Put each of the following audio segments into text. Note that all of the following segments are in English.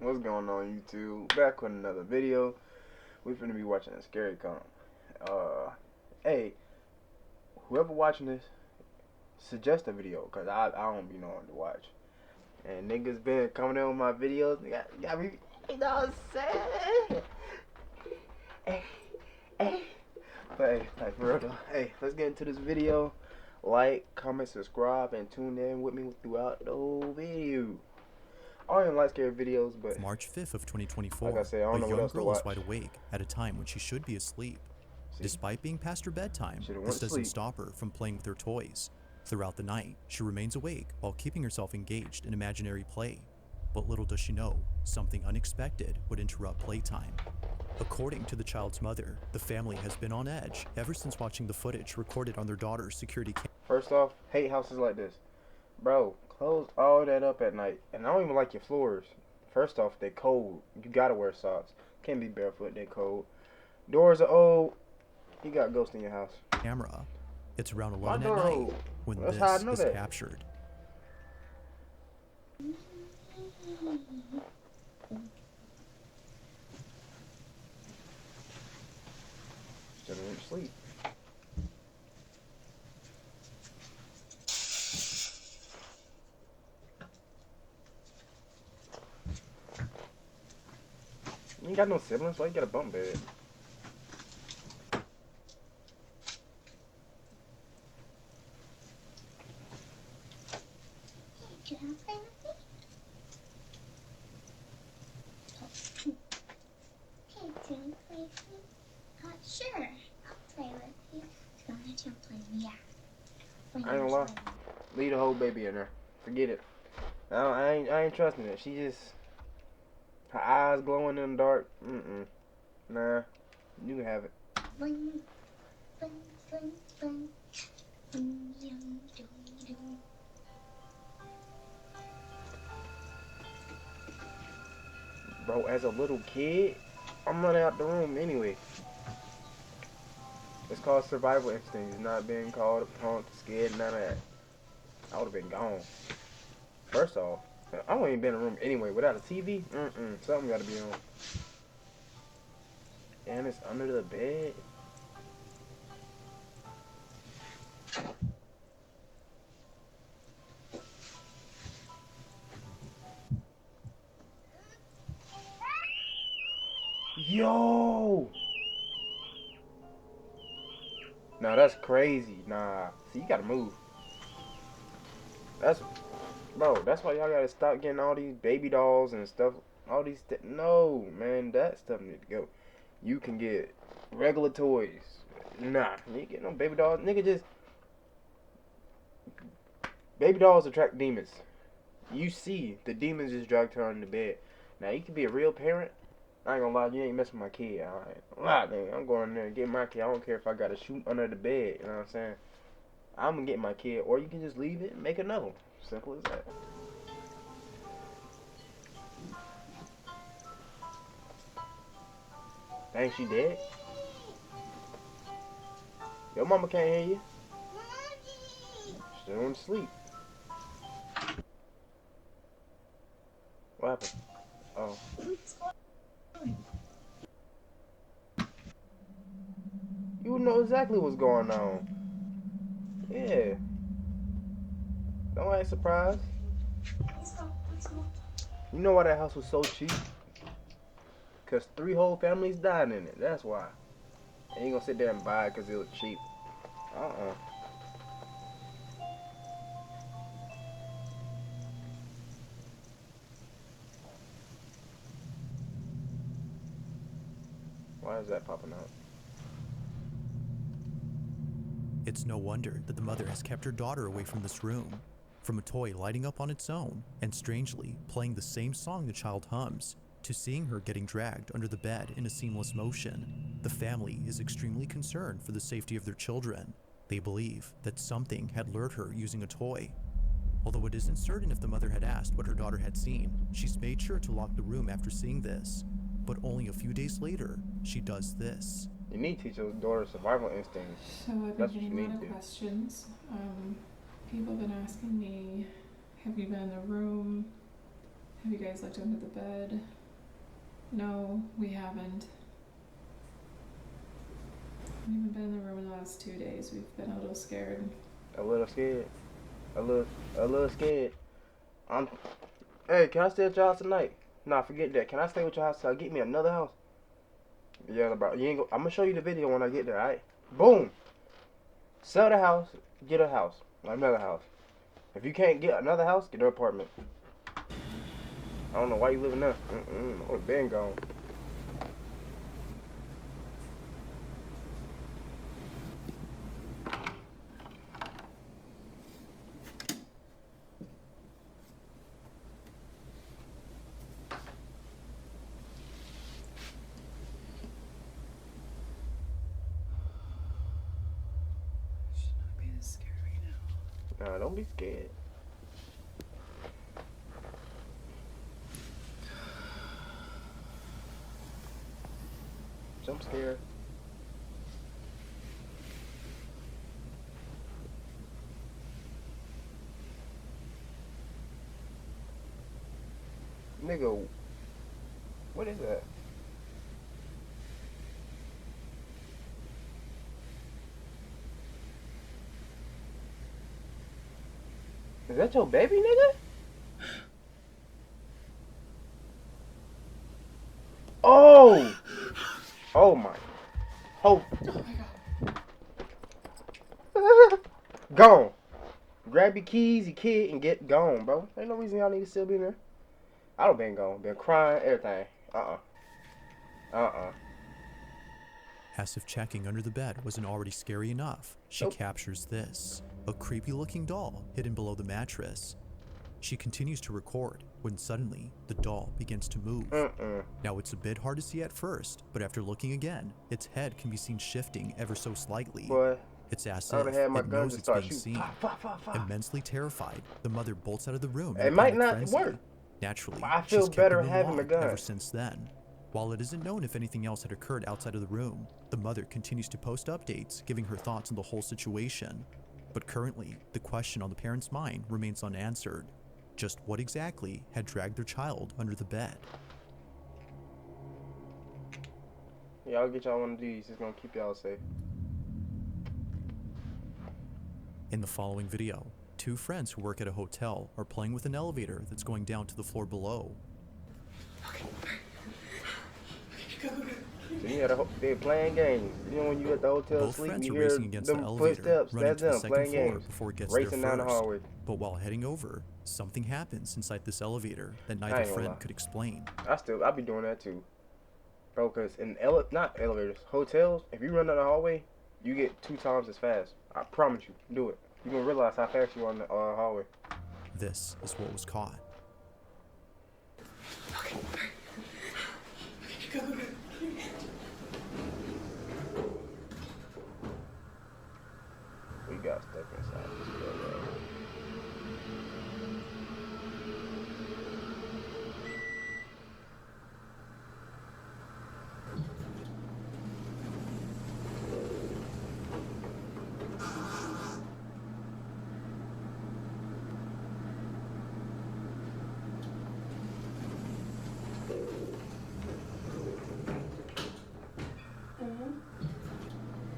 What's going on, YouTube? Back with another video. We finna be watching a scary comp. Hey, whoever watching this, suggest a video, cause I don't be knowing to watch. And niggas been coming in with my videos. Got me, you know what I'm saying? Hey. But hey, like for real though. Hey, let's get into this video. Like, comment, subscribe, and tune in with me throughout the whole video. I don't even like scary videos, but March 5th of 2024, like I said, I don't know a what young else to girl is watch. wide awake at a time when she should be asleep. See? Despite being past her bedtime, Should've this went to doesn't sleep. stop her from playing with her toys. Throughout the night, she remains awake while keeping herself engaged in imaginary play. But little does she know, something unexpected would interrupt playtime. According to the child's mother, the family has been on edge ever since watching the footage recorded on their daughter's security camera. First off, hate houses like this. Bro, close all that up at night. And I don't even like your floors. First off, they cold. You gotta wear socks. Can't be barefoot, they cold. Doors are old. You got ghosts in your house. Camera. It's around My 11 door at night old. when That's how I this know is that. captured. Should've went to sleep. You ain't got no siblings, why you got a bunk bed? Can I play with you? Hey, can you play with me? Sure. I'll play with you. As long as you play with me, yeah. I ain't gonna lie. Leave the whole baby in there. Forget it. I ain't trusting it. She just, her eyes glowing in the dark. Nah, you can have it. Bling, bling, bling, bling. Bing, yum, doo, doo. Bro, as a little kid, I'm running out the room anyway. It's called survival instinct. It's not being called a punk, scared, none of that. I would have been gone. First off, I wouldn't even been in a room anyway. Without a TV, something gotta be on. And it's under the bed. Yo! Nah, that's crazy. Nah. See, you gotta move. Bro, that's why y'all gotta stop getting all these baby dolls and stuff. All these, no, man, that stuff need to go. You can get regular toys. Nah, you ain't get no baby dolls. Nigga, just, baby dolls attract demons. You see, the demons just dragged her on the bed. Now, you can be a real parent. I ain't gonna lie, you ain't messing with my kid. Alright, nigga, I'm going in there and get my kid. I don't care if I gotta shoot under the bed. You know what I'm saying? I'm gonna get my kid, or you can just leave it and make another one. Simple as that. Dang, she dead? Your mama can't hear you. She went to sleep. What happened? Oh. You know exactly what's going on. Yeah. Don't act surprised. Let's go. You know why that house was so cheap? Because 3 whole families died in it. That's why. And you gonna sit there and buy it because it was cheap. Why is that popping out? It's no wonder that the mother has kept her daughter away from this room. From a toy lighting up on its own, and strangely playing the same song the child hums, to seeing her getting dragged under the bed in a seamless motion, the family is extremely concerned for the safety of their children. They believe that something had lured her using a toy. Although it isn't certain if the mother had asked what her daughter had seen, she's made sure to lock the room after seeing this. But only a few days later, she does this. You need to teach your daughter survival instinct. So I've been That's what you getting a lot need of to do. questions. People have been asking me, have you been in the room? Have you guys looked under the bed? No, we haven't. We haven't been in the room in the last 2 days. We've been a little scared. A little scared. A little scared. Hey, can I stay at your house tonight? Nah, forget that. Can I stay with your house till I get me another house? Yeah, bro. You ain't go. I'm gonna show you the video when I get there. Alright. Boom. Sell the house. Get a house. Another house. If you can't get another house, get an apartment. I don't know why you living there. I would've been gone. Should not be this scared right now. Nah, don't be scared. Jump scare. Nigga, what is that? Is that your baby, nigga? Oh! Oh my. Oh. Oh my god. Gone. Grab your keys, your kid, and get gone, bro. Ain't no reason y'all need to still be in there. I done been gone. Been crying, everything. As if checking under the bed wasn't already scary enough, she captures this, a creepy looking doll hidden below the mattress. She continues to record when suddenly the doll begins to move. Now it's a bit hard to see at first, but after looking again, its head can be seen shifting ever so slightly. Boy, It's as I if would've had my it gun knows to it's start being shooting. seen. Fuck. Immensely terrified, the mother bolts out of the room. It might not work. Naturally, I feel she's kept better the room having the locked gun. ever since then. While it isn't known if anything else had occurred outside of the room, the mother continues to post updates, giving her thoughts on the whole situation. But currently, the question on the parents' mind remains unanswered. Just what exactly had dragged their child under the bed? Yeah, I'll get y'all one of these. It's gonna keep y'all safe. In the following video, two friends who work at a hotel are playing with an elevator that's going down to the floor below. So they're playing games. You know when you at the hotel Both sleep, friends you are hear racing against the them elevator, footsteps. running That's to the them second playing floor games. before it gets Racing there down the first. hallway. But while heading over, something happens inside this elevator that I neither ain't gonna friend lie. could explain. I be doing that too, bro. Cause in not elevators, hotels, if you run down the hallway, you get 2 times as fast. I promise you. Do it. You gonna realize how fast you are on the hallway. This is what was caught. We got stuck inside this building.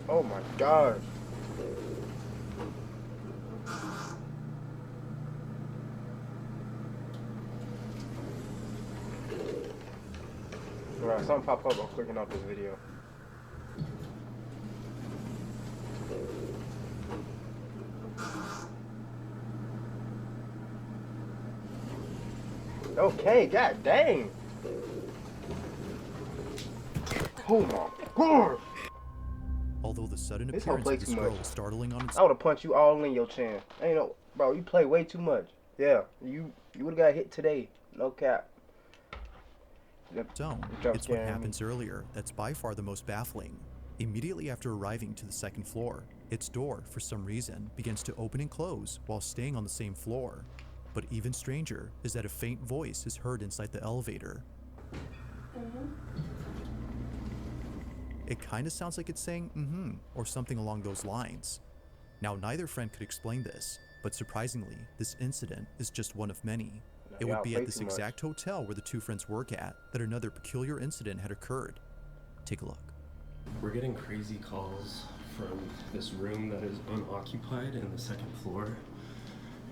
Oh my gosh. Alright, something popped up. I'm clicking off this video. Okay, god dang. Oh my god. Although the sudden This don't appearance play of this too girl much. was startling on its I would have punched you all in your chin. Ain't no, bro. You play way too much. Yeah, you would have got hit today. No cap. own. Jump It's what scaring me. happens earlier that's by far the most baffling. Immediately after arriving to the second floor, its door, for some reason, begins to open and close while staying on the same floor. But even stranger is that a faint voice is heard inside the elevator. It kinda sounds like it's saying mm-hmm or something along those lines. Now neither friend could explain this, but surprisingly, this incident is just one of many. It would Y'all be play at this too much. exact hotel where the two friends work at that another peculiar incident had occurred. Take a look. We're getting crazy calls from this room that is unoccupied in the second floor.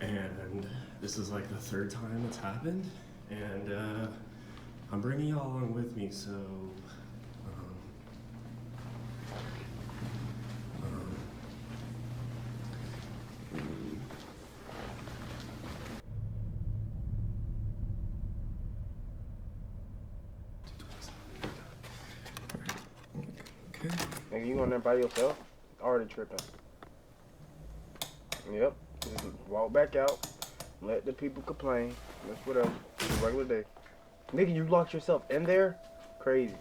And this is like the third time it's happened. And I'm bringing y'all along with me, so... Nigga, you going there by yourself? Already tripping. Yep. Just walk back out. Let the people complain. That's whatever. It's a regular day. Nigga, you locked yourself in there? Crazy.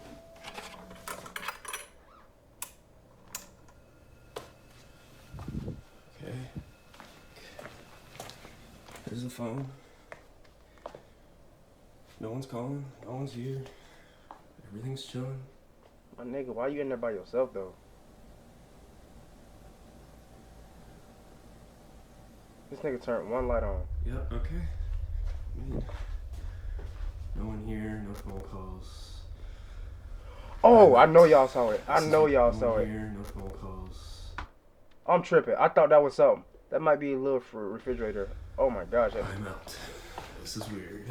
Okay. There's the phone. No one's calling. No one's here. Everything's chilling. My nigga, why you in there by yourself, though? This nigga turned one light on. Yep, okay. I mean, no one here, no phone calls. Oh, I know y'all saw it. I know y'all No saw one it. here, no phone calls. I'm tripping. I thought that was something. That might be a little refrigerator. Oh my gosh. I'm out. This is weird.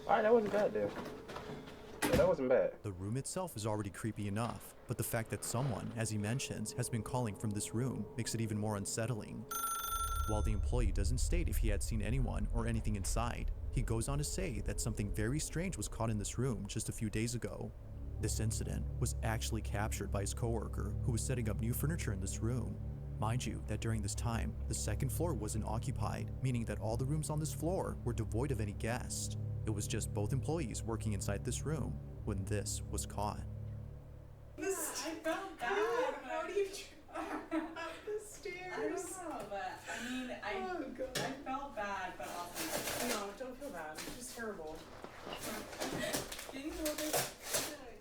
Alright, that wasn't bad then. Yeah, that wasn't bad. The room itself is already creepy enough, but the fact that someone, as he mentions, has been calling from this room makes it even more unsettling. While the employee doesn't state if he had seen anyone or anything inside, he goes on to say that something very strange was caught in this room just a few days ago. This incident was actually captured by his coworker who was setting up new furniture in this room. Mind you that during this time, the second floor wasn't occupied, meaning that all the rooms on this floor were devoid of any guests. It was just both employees working inside this room when this was caught. I felt bad. How do you up the stairs? I don't know, but I mean, I felt bad, but also no, don't feel bad. It's just terrible. Can you hold this?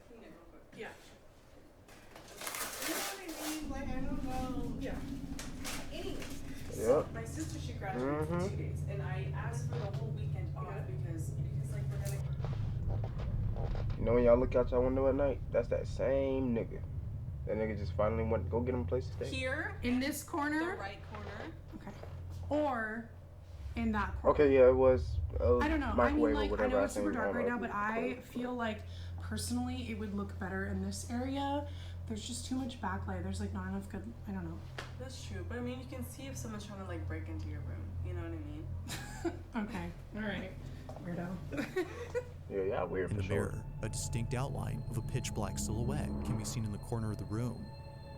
Clean it real quick. Yeah. You know what I mean? Like I don't know. Yeah. Anyways, so Yep. my sister she graduated for 2 days, and I asked for the whole weekend off because like we're gonna. You know when y'all look out y'all window at night? That's that same nigga. That nigga just finally went to go get him a place to stay. Here In this the corner? right corner. Okay. Or in that corner. Okay, yeah, it was I don't know. I mean, microwave like, or I whatever. know it's super seen dark on right now, other but I clothes. feel like personally it would look better in this area. There's just too much backlight. There's like not enough good. I don't know. That's true, but I mean, you can see if someone's trying to like break into your room. You know what I mean? Okay. All right. Weirdo. Yeah, yeah, weird In for the sure. mirror, a distinct outline of a pitch-black silhouette can be seen in the corner of the room.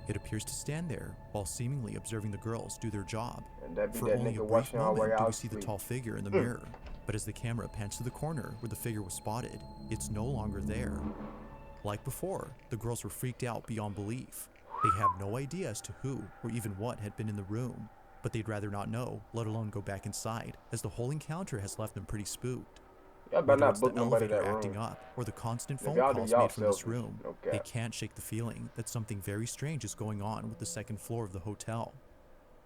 It appears to stand there while seemingly observing the girls do their job. And that be For that only a nigga brief watching y'all while moment do y'all we see the sleep. tall figure in the mirror, but as the camera pans to the corner where the figure was spotted, it's no longer there. Like before, the girls were freaked out beyond belief. They have no idea as to who or even what had been in the room, but they'd rather not know, let alone go back inside, as the whole encounter has left them pretty spooked. Y'all better Whether not it's the book nobody in elevator that acting room. up or the constant If phone y'all do, calls y'all made from this selfish. room, No they cap. can't shake the feeling that something very strange is going on with the second floor of the hotel.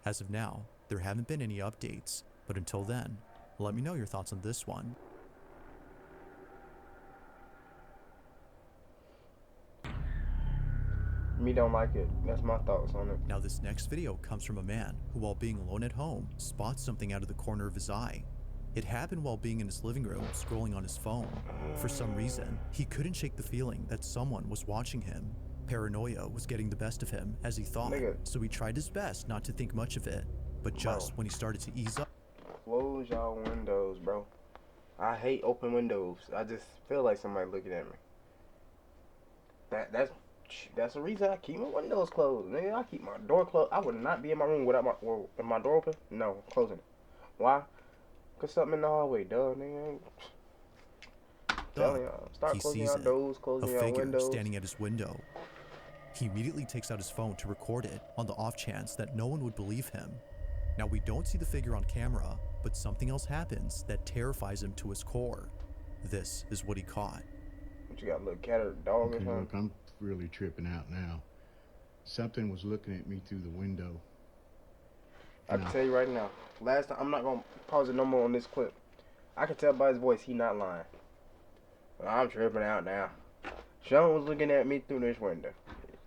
As of now, there haven't been any updates, but until then, let me know your thoughts on this one. Me don't like it. That's my thoughts on it. Now this next video comes from a man who, while being alone at home, spots something out of the corner of his eye. It happened while being in his living room scrolling on his phone. For some reason, he couldn't shake the feeling that someone was watching him. Paranoia was getting the best of him, as he thought, Nigga. so he tried his best not to think much of it. But just when he started to ease up, Close y'all windows, bro. I hate open windows. I just feel like somebody looking at me. That's the reason I keep my windows closed. Nigga, I keep my door closed. I would not be in my room without my door open. No, closing it. Why? Cause something in the hallway, duh, nigga. Telling y'all, start he closing sees y'all it, doors, a closing y'all figure windows. standing at his window. He immediately takes out his phone to record it on the off chance that no one would believe him. Now we don't see the figure on camera, but something else happens that terrifies him to his core. This is what he caught. What you got, a little cat or dog or Okay, something? look, I'm really tripping out now. Something was looking at me through the window. I can tell you right now. Last time, I'm not gonna pause it no more on this clip. I can tell by his voice he not lying. But I'm tripping out now. Sean was looking at me through this window.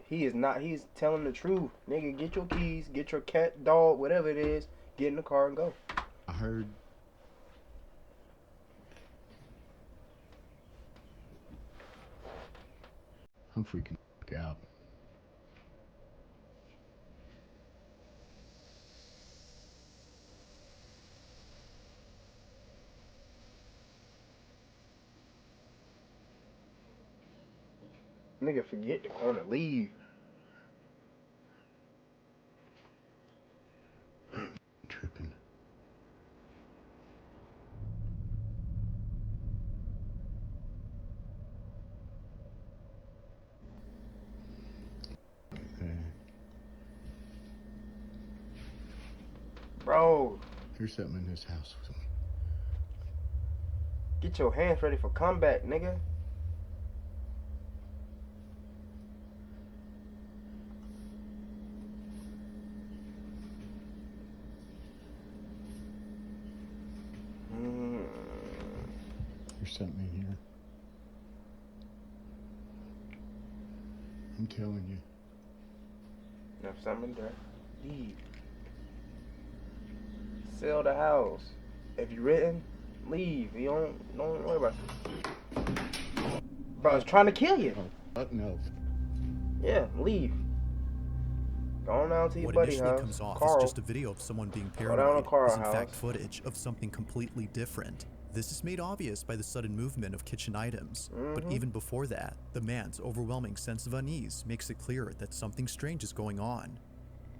He is not. He's telling the truth. Nigga, get your keys, get your cat, dog, whatever it is, get in the car and go. I heard. I'm freaking out. Nigga, forget to go and leave. Tripping. Bro, There's something in this house. get your hands ready for comeback, nigga. There's something in here. I'm telling you. There's something there. Leave. Sell the house. If you written, leave. You don't worry about it. Bro, I was trying to kill you. No. Yeah, leave. Go on down to your What buddy initially house. comes off Carl. as just a video of someone being down to paranoid Carl is in house. fact footage of something completely different. This is made obvious by the sudden movement of kitchen items. But even before that, the man's overwhelming sense of unease makes it clear that something strange is going on.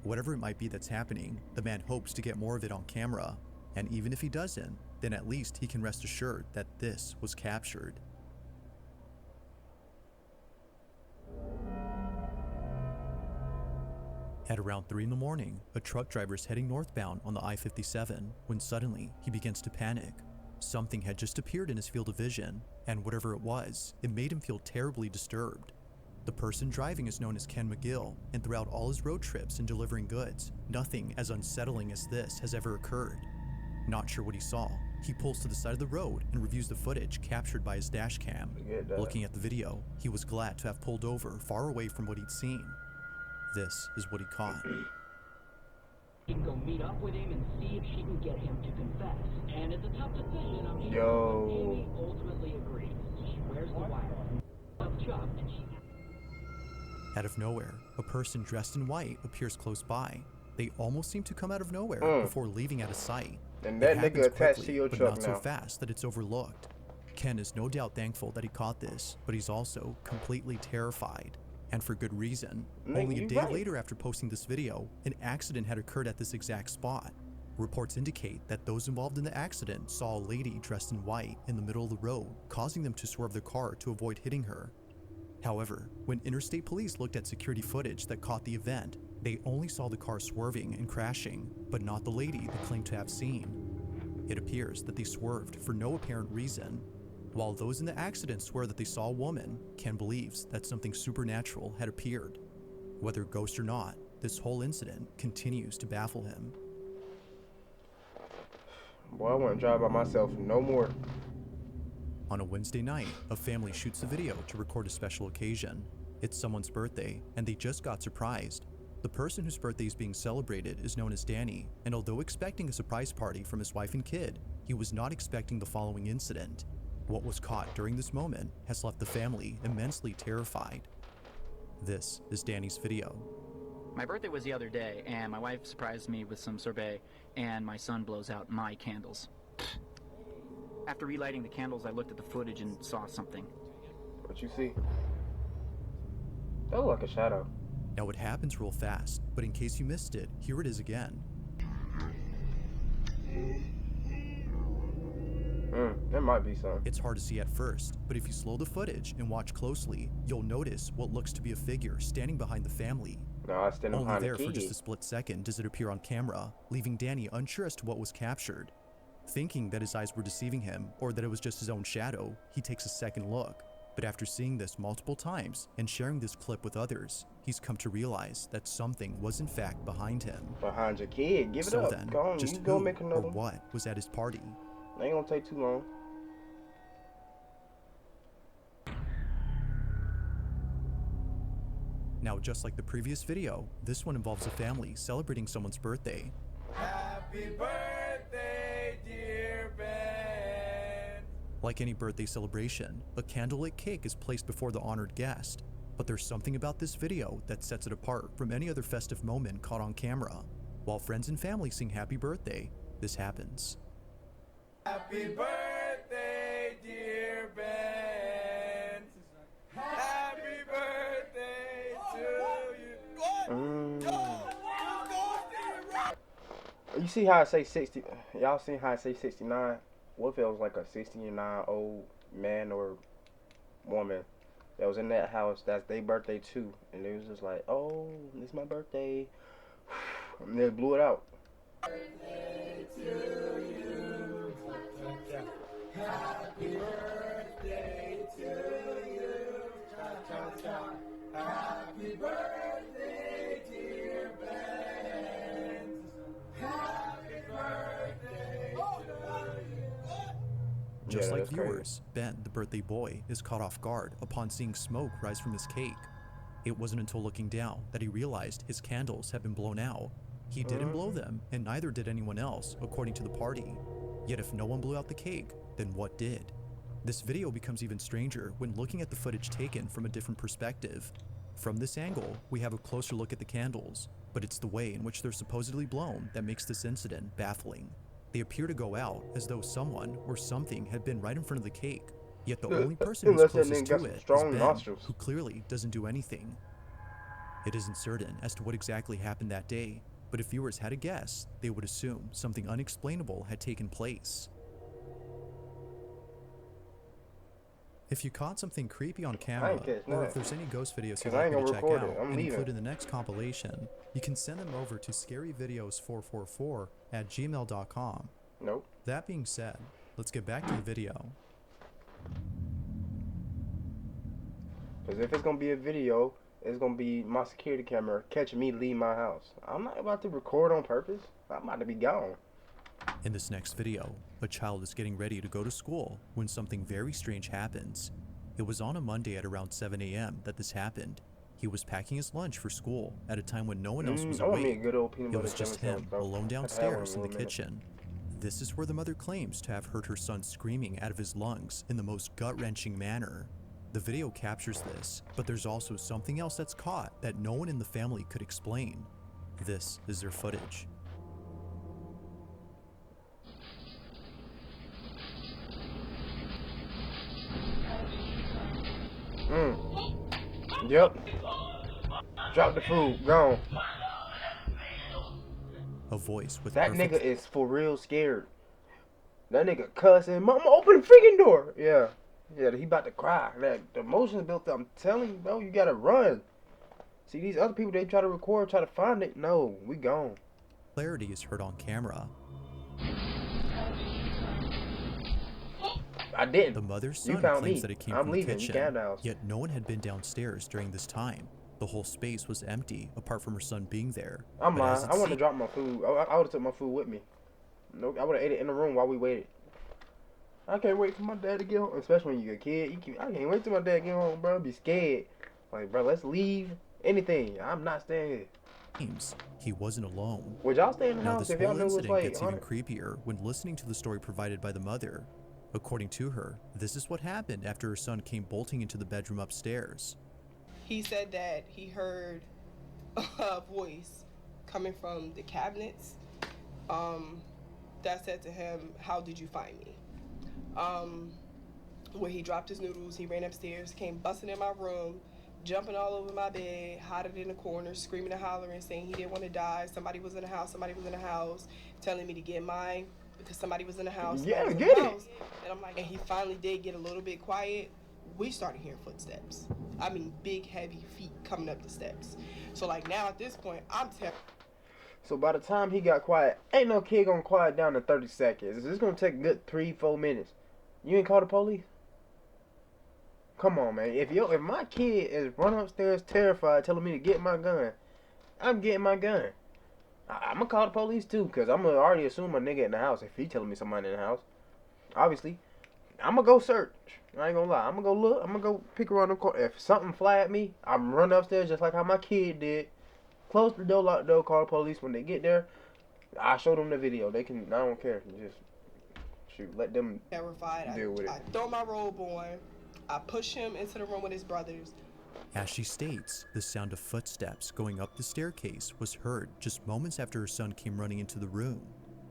Whatever it might be that's happening, the man hopes to get more of it on camera. And even if he doesn't, then at least he can rest assured that this was captured. At around 3 in the morning, a truck driver is heading northbound on the I-57 when suddenly he begins to panic. Something had just appeared in his field of vision, and whatever it was, it made him feel terribly disturbed. The person driving is known as Ken McGill, and throughout all his road trips and delivering goods, nothing as unsettling as this has ever occurred. Not sure what he saw, he pulls to the side of the road and reviews the footage captured by his dash cam. Looking at the video, he was glad to have pulled over far away from what he'd seen. This is what he caught. She can go meet up with him and see if she can get him to confess. And it's a tough decision, I'm sure. Yo. But Amy ultimately agrees. She wears the wire. Chuck, and she... Out of nowhere, a person dressed in white appears close by. They almost seem to come out of nowhere before leaving out of sight. And It that happens nigga attached to quickly, your but truck not now. so fast that it's overlooked. Ken is no doubt thankful that he caught this, but he's also completely terrified. And for good reason. Nigga, Only a you day right. later after posting this video, an accident had occurred at this exact spot. Reports indicate that those involved in the accident saw a lady dressed in white in the middle of the road, causing them to swerve their car to avoid hitting her. However, when interstate police looked at security footage that caught the event, they only saw the car swerving and crashing, but not the lady they claimed to have seen. It appears that they swerved for no apparent reason. While those in the accident swear that they saw a woman, Ken believes that something supernatural had appeared. Whether ghost or not, this whole incident continues to baffle him. Boy, I wouldn't drive by myself no more. On a Wednesday night, a family shoots a video to record a special occasion. It's someone's birthday, and they just got surprised. The person whose birthday is being celebrated is known as Danny, and although expecting a surprise party from his wife and kid, he was not expecting the following incident. What was caught during this moment has left the family immensely terrified. This is Danny's video. My birthday was the other day, and my wife surprised me with some sorbet, and my son blows out my candles. After relighting the candles, I looked at the footage and saw something. What you see? That looked like a shadow. Now it happens real fast, but in case you missed it, here it is again. There might be some. It's hard to see at first, but if you slow the footage and watch closely, you'll notice what looks to be a figure standing behind the family. No, I stand Only behind there the for just key. a split second does it appear on camera, leaving Danny unsure as to what was captured. Thinking that his eyes were deceiving him, or that it was just his own shadow, he takes a second look. But after seeing this multiple times and sharing this clip with others, he's come to realize that something was in fact behind him. Behind your kid, give it So up. then, Go on, just you who go make or another one. what was at his party? Ain't gonna take too long. Now, just like the previous video, this one involves a family celebrating someone's birthday. Happy birthday, dear Ben. Like any birthday celebration, a candlelit cake is placed before the honored guest. But there's something about this video that sets it apart from any other festive moment caught on camera. While friends and family sing happy birthday, this happens. Happy birthday, dear Ben. Happy birthday to you. You see how I say 60? Y'all seen how I say 69? What if it was like a 69-old man or woman that was in that house? That's their birthday too, and they was just like, "Oh, it's my birthday," and they blew it out. Birthday to you. Happy birthday to you. Happy birthday, dear Ben. Happy birthday to you. Just Yeah, like that's crazy. viewers, Ben, the birthday boy, is caught off guard upon seeing smoke rise from his cake. It wasn't until looking down that he realized his candles had been blown out. He didn't blow them, and neither did anyone else, according to the party. Yet if no one blew out the cake, then what did? This video becomes even stranger when looking at the footage taken from a different perspective. From this angle, we have a closer look at the candles, but it's the way in which they're supposedly blown that makes this incident baffling. They appear to go out as though someone or something had been right in front of the cake, yet the only person who's Unless that closest nigga got to some it is strong Ben, nostrils. who clearly doesn't do anything. It isn't certain as to what exactly happened that day, but if viewers had a guess, they would assume something unexplainable had taken place. If you caught something creepy on camera, catch or none. if there's any ghost videos 'Cause you'd I like ain't me to gonna check record out it. I'm and leaving. include in the next compilation, you can send them over to scaryvideos444@gmail.com. Nope. That being said, let's get back to the video. Because if it's going to be a video, it's going to be my security camera catching me leave my house. I'm not about to record on purpose. I'm about to be gone. In this next video, a child is getting ready to go to school when something very strange happens. It was on a Monday at around 7 a.m. that this happened. He was packing his lunch for school at a time when no one else was I want me a awake. good old peanut It butter was just sandwich, him bro. alone I'd have one downstairs in in the a minute. kitchen. This is where the mother claims to have heard her son screaming out of his lungs in the most gut-wrenching manner. The video captures this, but there's also something else that's caught that no one in the family could explain. This is their footage. Yep. Drop the food. Gone. A voice with That perfect nigga is for real scared. That nigga cussing. Mama, open the freaking door. Yeah. Yeah, he about to cry. That the emotions built up. I'm telling you, bro, you gotta run. See, these other people, they try to record, try to find it. No, we gone. clarity is heard on camera. I didn't. The mother's You son found claims me. that it came I'm from leaving. the You kitchen, can now. yet no one had been downstairs during this time. The whole space was empty, apart from her son being there. I'm But as lying. it I wanted to seems- drop my food. I would have took my food with me. Nope. I would have ate it in the room while we waited. I can't wait for my dad to get home, especially when you're a kid. I can't wait till my dad get home, bro. Be scared. Like, bro, let's leave. Anything. I'm not staying here. Seems he wasn't alone. Would y'all stay in the Now house this if y'all whole knew it was incident like gets even 100? creepier when listening to the story provided by the mother. According to her, this is what happened after her son came bolting into the bedroom upstairs. He said that he heard a voice coming from the cabinets that said to him, "How did you find me?" When he dropped his noodles, he ran upstairs, came busting in my room, jumping all over my bed, hiding in the corner, screaming and hollering, saying he didn't want to die. Somebody was in the house, telling me to get mine because somebody was in the house. Yeah, somebody was in get the it. house. And I'm like, and he finally did get a little bit quiet. We started hearing footsteps. I mean, big, heavy feet coming up the steps. So, like, now at this point, I'm terrified. So by the time he got quiet, ain't no kid gonna quiet down in 30 seconds. It's gonna take a good 3-4 minutes. You ain't call the police? Come on, man. If my kid is running upstairs terrified, telling me to get my gun, I'm getting my gun. I'm gonna call the police too, cause I'm gonna already assume a nigga in the house if he telling me somebody in the house. Obviously, I'm gonna go search. I ain't gonna lie. I'm gonna go look. I'm gonna go pick around the corner. If something fly at me, I'm run upstairs just like how my kid did. Close the door, lock the door, call the police. When they get there, I show them the video. They can. I don't care. Just shoot. Let them Terrified. deal with it. I throw my robe on. I push him into the room with his brothers. As she states, the sound of footsteps going up the staircase was heard just moments after her son came running into the room.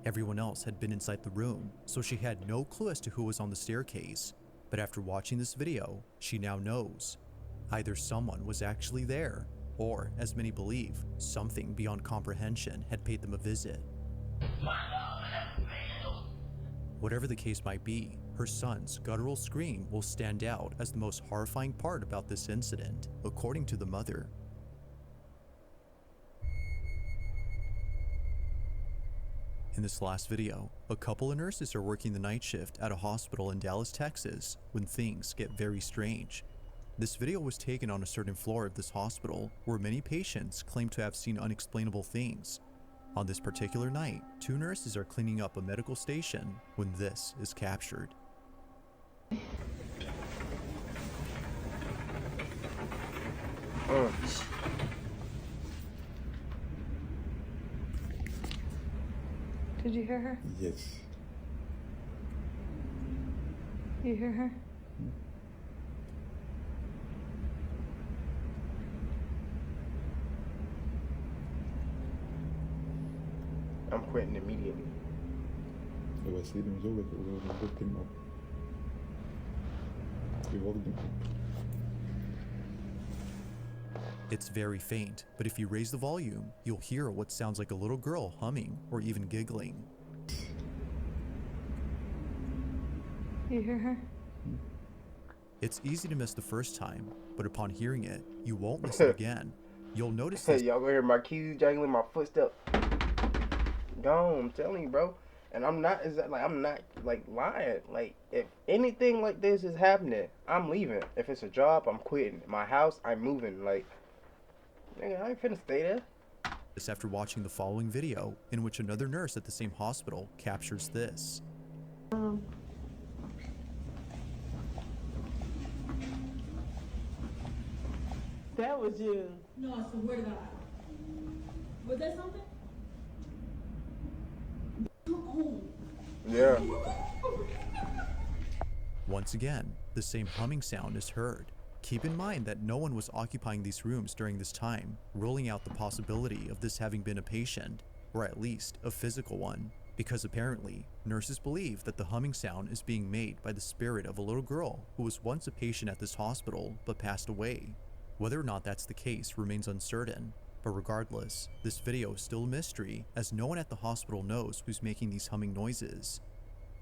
Everyone else had been inside the room, so she had no clue as to who was on the staircase. But after watching this video, she now knows. Either someone was actually there, or, as many believe, something beyond comprehension had paid them a visit. Whatever the case might be, her son's guttural scream will stand out as the most horrifying part about this incident, according to the mother. In this last video, a couple of nurses are working the night shift at a hospital in Dallas, Texas, when things get very strange. This video was taken on a certain floor of this hospital, where many patients claim to have seen unexplainable things. On this particular night, two nurses are cleaning up a medical station when this is captured. Did you hear her? Yes. You hear her? I'm quitting immediately. Eu vai sair no jogo, eu vou ter mal. Eu volto de novo. It's very faint, but if you raise the volume, you'll hear what sounds like a little girl humming or even giggling. You hear her? It's easy to miss the first time, but upon hearing it, you won't miss it again. You'll notice this. Y'all gonna hear my keys jangling, my footsteps. Gone, I'm telling you, bro. And I'm not lying. Like, if anything like this is happening, I'm leaving. If it's a job, I'm quitting. My house, I'm moving. Like, nigga, I ain't finna stay there. This after watching the following video, in which another nurse at the same hospital captures this. That was you. No, I swear to God. Was that something? Yeah. Once again, the same humming sound is heard. Keep in mind that no one was occupying these rooms during this time, ruling out the possibility of this having been a patient, or at least a physical one, because apparently, nurses believe that the humming sound is being made by the spirit of a little girl who was once a patient at this hospital but passed away. Whether or not that's the case remains uncertain, but regardless, this video is still a mystery as no one at the hospital knows who's making these humming noises.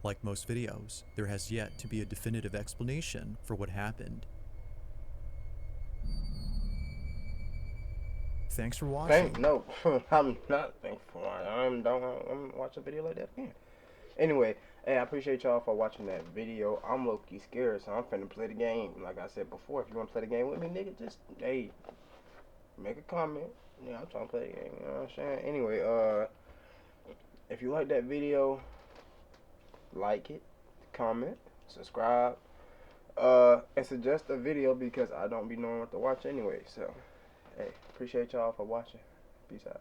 Like most videos, there has yet to be a definitive explanation for what happened. Thanks for watching. No, I'm not thankful. I'm don't watch a video like that again. Anyway, hey, I appreciate y'all for watching that video. I'm low-key scared, so I'm finna play the game. Like I said before, if you want to play the game with me, nigga, just, hey, make a comment. Yeah, I'm trying to play the game, you know what I'm saying? Anyway, if you like that video, like it, comment, subscribe, and suggest a video because I don't be knowing what to watch anyway. So, hey, appreciate y'all for watching. Peace out.